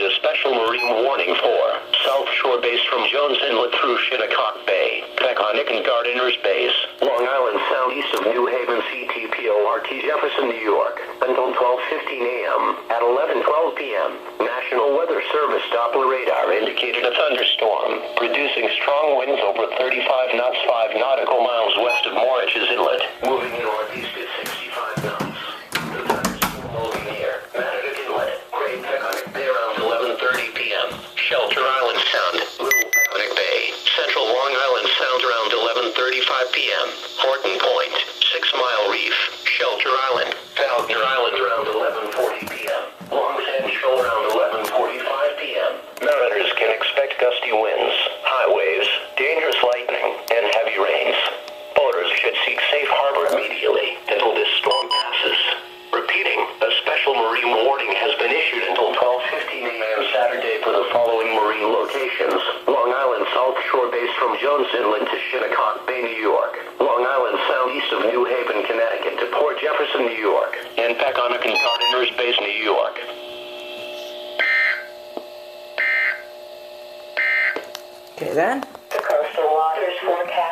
issued a special marine warning for South Shore base from Jones Inlet through Shinnecock Bay, Peconic and Gardiner's Base, Long Island Sound east of New Haven CTPORT Jefferson, New York, until 12:15 a.m. At 11:12 p.m., National Weather Service Doppler radar indicated a thunderstorm, producing strong winds over 35 knots 5 nautical miles west of Morich's Inlet, moving northeast at 65 knots. The thunderstorm moving near Mattock Inlet, Great Peconic Bay around 11:30 p.m. Shelter Island Sound, Little Peconic Bay, Central Long Island Sound around 11:35 p.m. Horton Point, 6 Mile Reef, Shelter Island, Falconer Island around 11:40 p.m. Long Sand Shoal around 11:45 p.m. Mariners can expect gusty winds, high waves, dangerous lightning, and heavy rains. Boaters should seek safe harbor immediately until this storm passes. Repeating, a special marine warning has been issued until 12:15 a.m. Saturday for the following marine locations: Long Island South Shore base from Jones Inlet to Shinnecock Bay, New York; Long Island Sound east of New Haven, Connecticut to Port Jefferson, New York; and Peconic and Gardiner's Base, New York. Okay then. The coastal waters forecast.